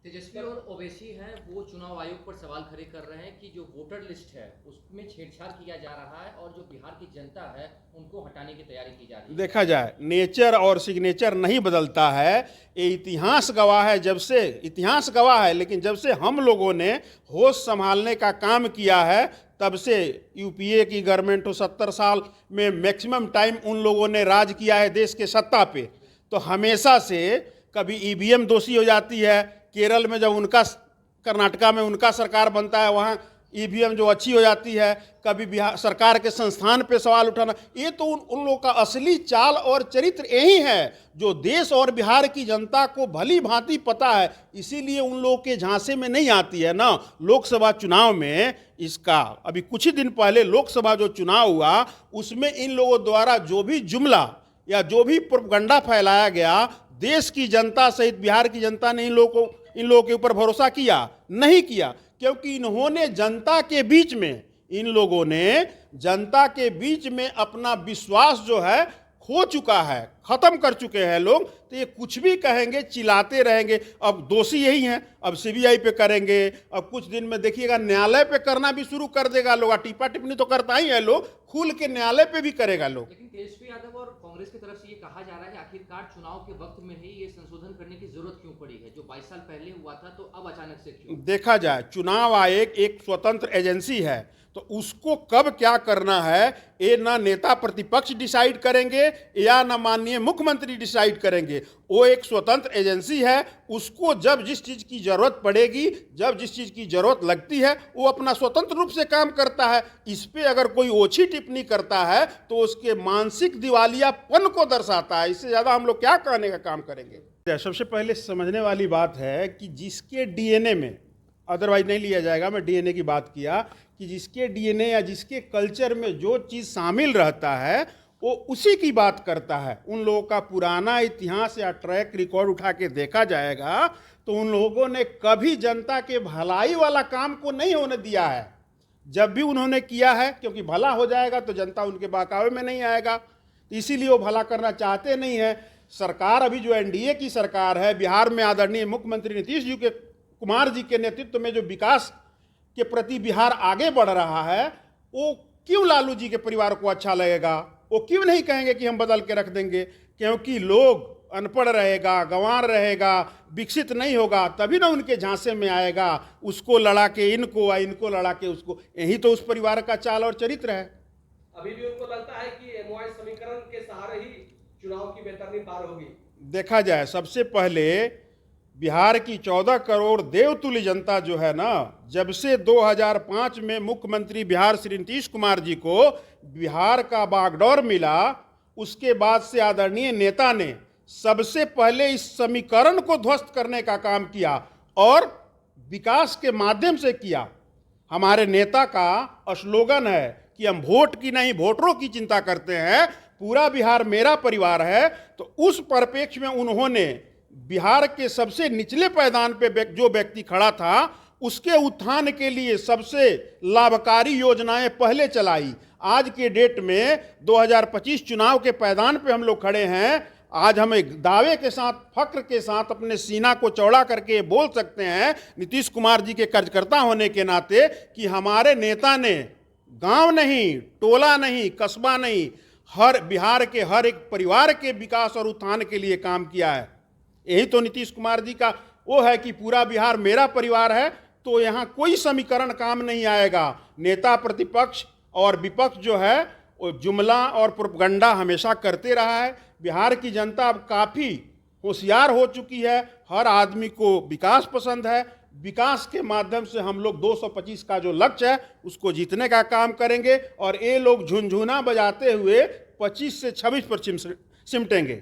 तेजस्वी और ओवैसी हैं, वो चुनाव आयोग पर सवाल खड़े कर रहे हैं कि जो वोटर लिस्ट है उसमें छेड़छाड़ किया जा रहा है और जो बिहार की जनता है उनको हटाने की तैयारी की जा रही है। देखा जाए, नेचर और सिग्नेचर नहीं बदलता है, ये इतिहास गवाह है। जब से इतिहास गवाह है, लेकिन जब से हम लोगों ने होश संभालने का काम किया है तब से यूपीए की गवर्नमेंट हो 70 साल में मैक्सिमम टाइम उन लोगों ने राज किया है देश के सत्ता पे, तो हमेशा से कभी ईवीएम दोषी हो जाती है। केरल में जब उनका, कर्नाटका में उनका सरकार बनता है, वहाँ ईवीएम जो अच्छी हो जाती है। कभी बिहार सरकार के संस्थान पे सवाल उठाना, ये तो उन लोगों का असली चाल और चरित्र यही है जो देश और बिहार की जनता को भली भांति पता है। इसीलिए उन लोगों के झांसे में नहीं आती है ना। लोकसभा चुनाव में इसका अभी कुछ ही दिन पहले लोकसभा जो चुनाव हुआ उसमें इन लोगों द्वारा जो भी जुमला या जो भी प्रोपगंडा फैलाया गया, देश की जनता सहित बिहार की जनता ने इन लोगों के ऊपर भरोसा किया नहीं किया, क्योंकि इन्होंने जनता के बीच में, इन लोगों ने जनता के बीच में अपना विश्वास जो है खो चुका है, खत्म कर चुके हैं लोग। तो ये कुछ भी कहेंगे, चिल्लाते रहेंगे। अब दोषी यही हैं, अब सीबीआई पे करेंगे, अब कुछ दिन में देखिएगा न्यायालय पे करना भी शुरू कर देगा लोग। टीपा टिप्पणी तो करता ही है लोग, खुल के न्यायालय पे भी करेगा लोग। लेकिन तेजस्वी यादव और कांग्रेस की तरफ से ये कहा जा रहा है कि आखिरकार चुनाव के वक्त में ही ये संशोधन करने की जरूरत क्यों पड़ी है, जो 22 साल पहले हुआ था तो अब अचानक से क्यों? देखा जाए, चुनाव आयोग एक स्वतंत्र एजेंसी है, तो उसको कब क्या करना है ये ना नेता प्रतिपक्ष डिसाइड करेंगे या ना माननीय मुख्यमंत्री डिसाइड करेंगे। वो एक स्वतंत्र एजेंसी है, उसको जब जिस चीज़ की जरूरत पड़ेगी, जब जिस चीज़ की जरूरत लगती है, वो अपना स्वतंत्र रूप से काम करता है। इस पे अगर कोई ओछी टिप्पणी करता है तो उसके मानसिक दिवालियापन को दर्शाता है। इससे ज़्यादा हम लोग क्या कहने का काम करेंगे। सबसे पहले समझने वाली बात है कि जिसके डीएनए में, अदरवाइज नहीं लिया जाएगा, मैं डीएनए की बात किया, कि जिसके डीएनए या जिसके कल्चर में जो चीज़ शामिल रहता है वो उसी की बात करता है। उन लोगों का पुराना इतिहास या ट्रैक रिकॉर्ड उठा के देखा जाएगा तो उन लोगों ने कभी जनता के भलाई वाला काम को नहीं होने दिया है। जब भी उन्होंने किया है, क्योंकि भला हो जाएगा तो जनता उनके बहकावे में नहीं आएगा, इसीलिए वो भला करना चाहते नहीं है। सरकार अभी जो एनडीए की सरकार है, बिहार में आदरणीय मुख्यमंत्री नीतीश कुमार जी के नेतृत्व में जो विकास के प्रति बिहार आगे बढ़ रहा है, वो क्यों लालू जी के परिवार को अच्छा लगेगा? वो क्यों नहीं कहेंगे कि हम बदल के रख देंगे? क्योंकि लोग अनपढ़ रहेगा, गंवार रहेगा, विकसित नहीं होगा, तभी ना उनके झांसे में आएगा। उसको लड़ा के इनको, इनको लड़ा के उसको, यही तो उस परिवार का चाल और चरित्र है। अभी भी उनको लगता है कि एमओआई समीकरण के सहारे ही चुनाव की बेहतरीन पार होगी। देखा जाए, सबसे पहले बिहार की 14 करोड़ देवतुल्य जनता जो है ना, जब से 2005 में मुख्यमंत्री बिहार श्री नीतीश कुमार जी को बिहार का बागडोर मिला, उसके बाद से आदरणीय नेता ने सबसे पहले इस समीकरण को ध्वस्त करने का काम किया और विकास के माध्यम से किया। हमारे नेता का स्लोगन है कि हम वोट की नहीं वोटरों की चिंता करते हैं, पूरा बिहार मेरा परिवार है। तो उस परिप्रेक्ष्य में उन्होंने बिहार के सबसे निचले पायदान पे जो व्यक्ति खड़ा था उसके उत्थान के लिए सबसे लाभकारी योजनाएं पहले चलाई। आज के डेट में 2025 चुनाव के पायदान पे हम लोग खड़े हैं। आज हम एक दावे के साथ, फक्र के साथ अपने सीना को चौड़ा करके बोल सकते हैं नीतीश कुमार जी के कार्यकर्ता होने के नाते कि हमारे नेता ने गांव नहीं, टोला नहीं, कस्बा नहीं, हर बिहार के हर एक परिवार के विकास और उत्थान के लिए काम किया है। यही तो नीतीश कुमार जी का वो है कि पूरा बिहार मेरा परिवार है। तो यहाँ कोई समीकरण काम नहीं आएगा। नेता प्रतिपक्ष और विपक्ष जो है वो जुमला और प्रोपगंडा हमेशा करते रहा है। बिहार की जनता अब काफ़ी होशियार हो चुकी है। हर आदमी को विकास पसंद है। विकास के माध्यम से हम लोग 225 का जो लक्ष्य है उसको जीतने का काम करेंगे और ये लोग झुनझुना बजाते हुए 25 से 26 पर सिमटेंगे।